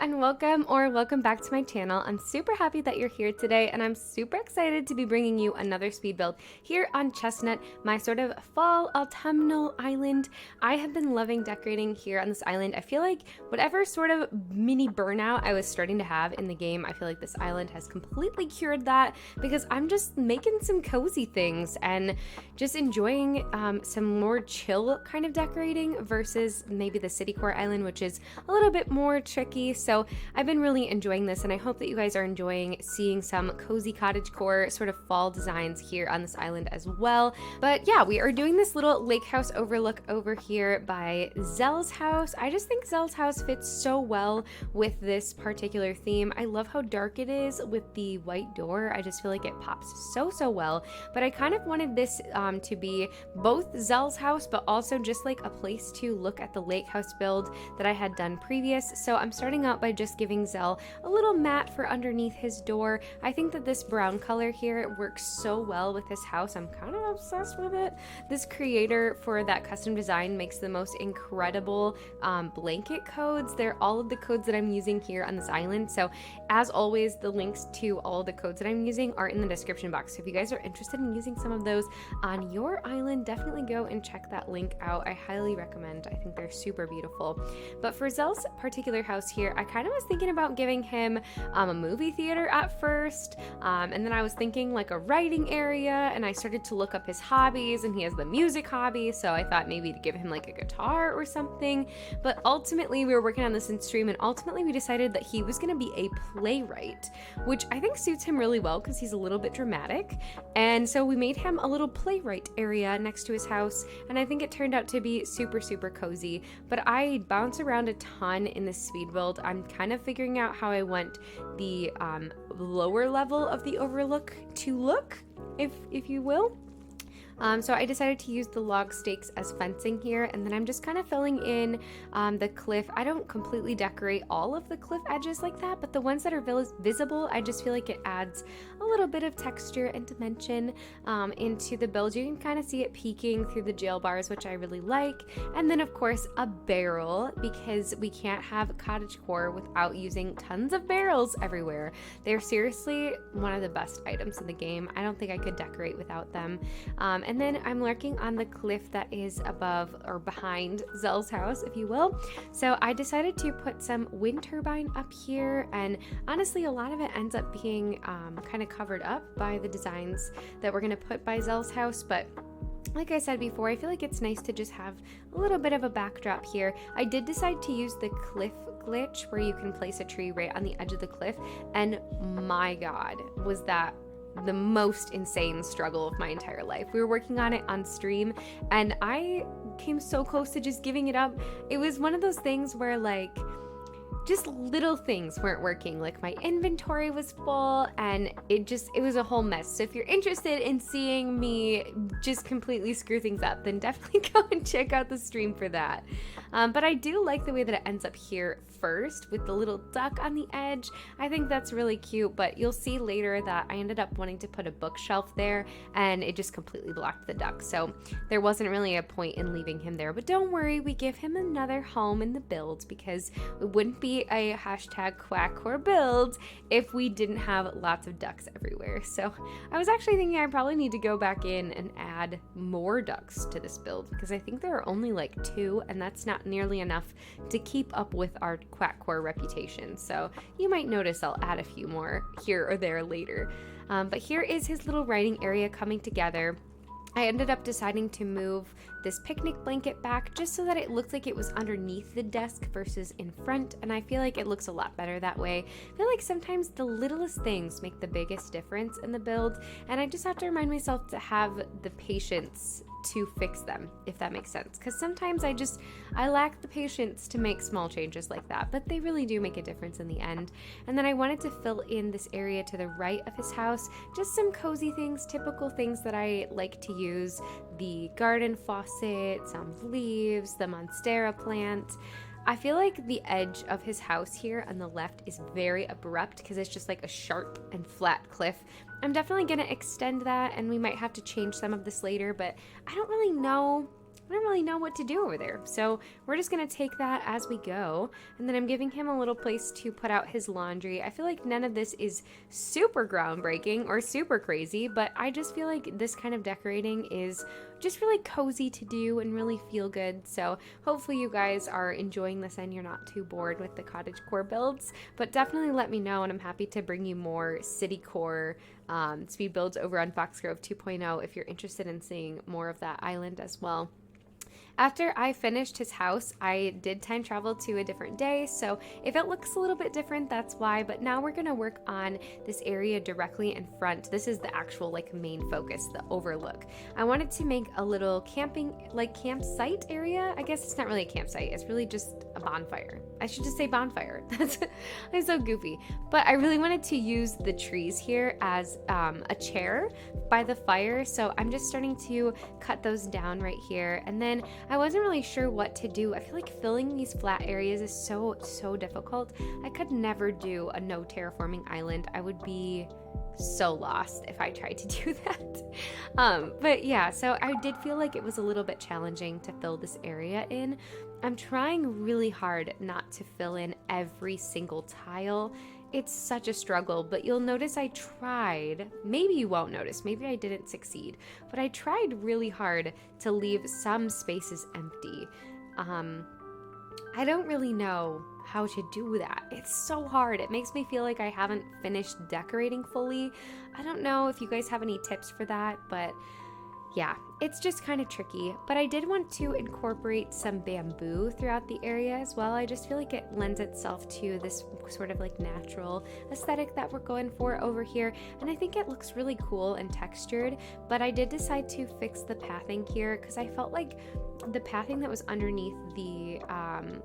and welcome back to my channel. I'm super happy that you're here today, and I'm super excited to be bringing you another speed build here on Chestnut, my sort of fall autumnal island. I have been loving decorating here on this island. I feel like whatever sort of mini burnout I was starting to have in the game, I feel like this island has completely cured that because I'm just making some cozy things and just enjoying some more chill kind of decorating versus maybe the city core island, which is a little bit more tricky. So I've been really enjoying this, and I hope that you guys are enjoying seeing some cozy cottagecore sort of fall designs here on this island as well. But yeah, we are doing this little lake house overlook over here by Zell's house. I just think Zell's house fits so well with this particular theme. I love how dark it is with the white door. I just feel like it pops so well. But I kind of wanted this to be both Zell's house, but also just like a place to look at the lake house build that I had done previous. So I'm starting out by just giving Zell a little mat for underneath his door. I think that this brown color here works so well with this house. I'm kind of obsessed with it. This creator for that custom design makes the most incredible blanket codes. They're all of the codes that I'm using here on this island. So as always, the links to all of the codes that I'm using are in the description box. So if you guys are interested in using some of those on your island, definitely go and check that link out. I highly recommend. I think they're super beautiful. But for Zell's particular house here, I kind of was thinking about giving him a movie theater at first, and then I was thinking like a writing area, and I started to look up his hobbies, and he has the music hobby, so I thought maybe to give him like a guitar or something. But ultimately we were working on this in stream, and ultimately we decided that he was going to be a playwright, which I think suits him really well because he's a little bit dramatic. And so we made him a little playwright area next to his house, and I think it turned out to be super cozy. But I bounce around a ton in this speed build. I'm kind of figuring out how I want the lower level of the overlook to look, if you will. So I decided to use the log stakes as fencing here, and then I'm just kind of filling in the cliff. I don't completely decorate all of the cliff edges like that, but the ones that are visible, I just feel like it adds a little bit of texture and dimension into the build. You can kind of see it peeking through the jail bars, which I really like. And then of course a barrel, because we can't have cottagecore without using tons of barrels everywhere. They're seriously one of the best items in the game. I don't think I could decorate without them. And then I'm working on the cliff that is above or behind Zell's house, if you will. So I decided to put some wind turbine up here, and honestly a lot of it ends up being kind of covered up by the designs that we're going to put by Zell's house. But like I said before, I feel like it's nice to just have a little bit of a backdrop here. I did decide to use the cliff glitch where you can place a tree right on the edge of the cliff, and my god, was that the most insane struggle of my entire life. We were working on it on stream, and I came so close to just giving it up. It was one of those things where like just little things weren't working. Like my inventory was full, and it was a whole mess. So if you're interested in seeing me just completely screw things up, then definitely go and check out the stream for that. But I do like the way that it ends up here first with the little duck on the edge. I think that's really cute, but you'll see later that I ended up wanting to put a bookshelf there, and it just completely blocked the duck. So there wasn't really a point in leaving him there. But don't worry, we give him another home in the build, because it wouldn't be a hashtag quackcore build if we didn't have lots of ducks everywhere. So I was actually thinking I probably need to go back in and add more ducks to this build, because I think there are only like 2, and that's not nearly enough to keep up with our quackcore reputation. So you might notice I'll add a few more here or there later. But here is his little writing area coming together. I ended up deciding to move this picnic blanket back just so that it looked like it was underneath the desk versus in front, and I feel like it looks a lot better that way. I feel like sometimes the littlest things make the biggest difference in the build, and I just have to remind myself to have the patience to fix them, if that makes sense, because sometimes I lack the patience to make small changes like that, but they really do make a difference in the end. And then I wanted to fill in this area to the right of his house, just some cozy things, typical things that I like to use: the garden faucet, some leaves, the monstera plant. I feel like the edge of his house here on the left is very abrupt because it's just like a sharp and flat cliff. I'm definitely going to extend that, and we might have to change some of this later, but I don't really know I don't really know what to do over there. So we're just gonna take that as we go. And then I'm giving him a little place to put out his laundry. I feel like none of this is super groundbreaking or super crazy, but I just feel like this kind of decorating is just really cozy to do and really feel good. So hopefully you guys are enjoying this and you're not too bored with the cottagecore builds, but definitely let me know, and I'm happy to bring you more citycore speed builds over on Foxgrove 2.0 if you're interested in seeing more of that island as well. After I finished his house, I did time travel to a different day, so if it looks a little bit different, that's why. But now we're gonna work on this area directly in front. This is the actual like main focus, the overlook. I wanted to make a little campsite area. I guess it's not really a campsite, it's really just a bonfire. I should just say bonfire. I'm so goofy. But I really wanted to use the trees here as a chair by the fire, so I'm just starting to cut those down right here. And then I wasn't really sure what to do. I feel like filling these flat areas is so difficult. I could never do a no terraforming island. I would be so lost if I tried to do that. But yeah, so I did feel like it was a little bit challenging to fill this area in. I'm trying really hard not to fill in every single tile. It's such a struggle, but you'll notice I tried. Maybe you won't notice, maybe I didn't succeed, but I tried really hard to leave some spaces empty. I don't really know how to do that. It's so hard. It makes me feel like I haven't finished decorating fully. I don't know if you guys have any tips for that, but yeah, it's just kind of tricky. But I did want to incorporate some bamboo throughout the area as well. I just feel like it lends itself to this sort of like natural aesthetic that we're going for over here. And I think it looks really cool and textured. But I did decide to fix the pathing here because I felt like the pathing that was underneath the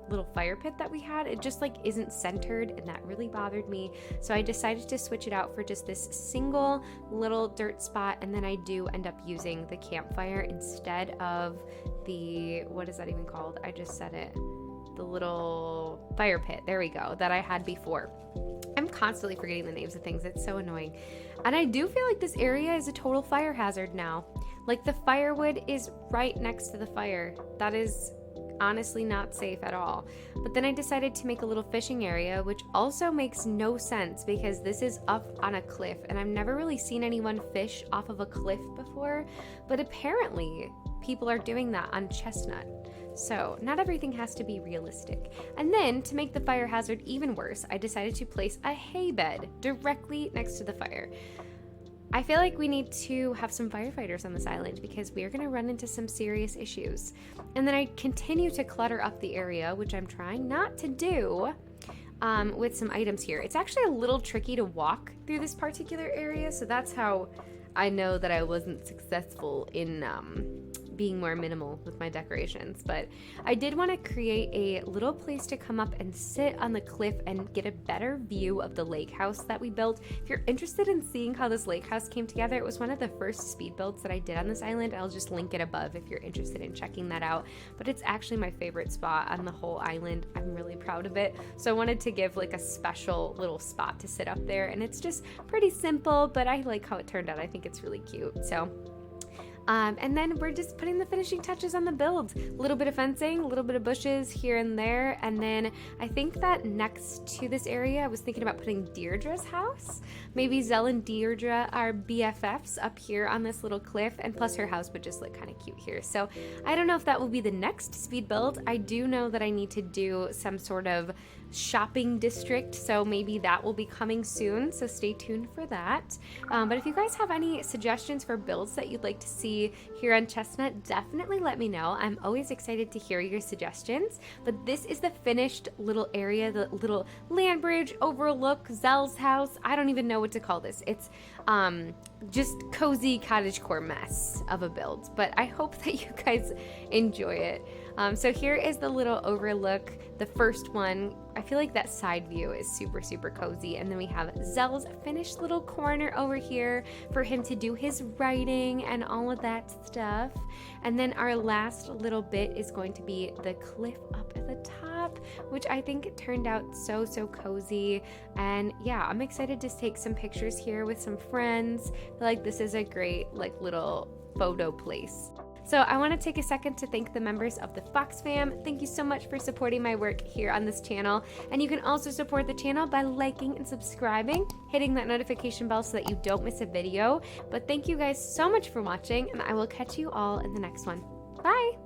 little fire pit that we had, it just like isn't centered, and that really bothered me. So I decided to switch it out for just this single little dirt spot, and then I do end up using the campfire instead of the, what is that even called? I just said it. The little fire pit, there we go, that I had before. I'm constantly forgetting the names of things. It's so annoying. And I do feel like this area is a total fire hazard now. Like the firewood is right next to the fire. That is honestly not safe at all. But then I decided to make a little fishing area, which also makes no sense because this is up on a cliff and I've never really seen anyone fish off of a cliff before, but apparently people are doing that on Chestnut. So not everything has to be realistic. And then to make the fire hazard even worse, I decided to place a hay bed directly next to the fire. I feel like we need to have some firefighters on this island because we are going to run into some serious issues. And then I continue to clutter up the area, which I'm trying not to do, with some items here. It's actually a little tricky to walk through this particular area, so that's how I know that I wasn't successful in being more minimal with my decorations. But I did want to create a little place to come up and sit on the cliff and get a better view of the lake house that we built. If you're interested in seeing how this lake house came together, it was one of the first speed builds that I did on this island. I'll just link it above if you're interested in checking that out. But it's actually my favorite spot on the whole island. I'm really proud of it. So I wanted to give like a special little spot to sit up there, and it's just pretty simple, but I like how it turned out. I think it's really cute. So and then we're just putting the finishing touches on the build. A little bit of fencing, a little bit of bushes here and there. And then I think that next to this area, I was thinking about putting Deirdre's house. Maybe Zell and Deirdre are BFFs up here on this little cliff. And plus her house would just look kind of cute here. So I don't know if that will be the next speed build. I do know that I need to do some sort of shopping district, so maybe that will be coming soon, so stay tuned for that. But if you guys have any suggestions for builds that you'd like to see here on Chestnut, definitely let me know. I'm always excited to hear your suggestions. But this is the finished little area, the little land bridge, overlook, Zell's house. I don't even know what to call this. It's just cozy cottagecore mess of a build, but I hope that you guys enjoy it. So here is the little overlook, the first one. I feel like that side view is super cozy. And then we have Zell's finished little corner over here for him to do his writing and all of that stuff. And then our last little bit is going to be the cliff up at the top, which I think it turned out so cozy. And yeah, I'm excited to take some pictures here with some friends. I feel like this is a great like little photo place. So I want to take a second to thank the members of the Fox fam. Thank you so much for supporting my work here on this channel. And you can also support the channel by liking and subscribing, hitting that notification bell so that you don't miss a video. But thank you guys so much for watching, and I will catch you all in the next one. Bye!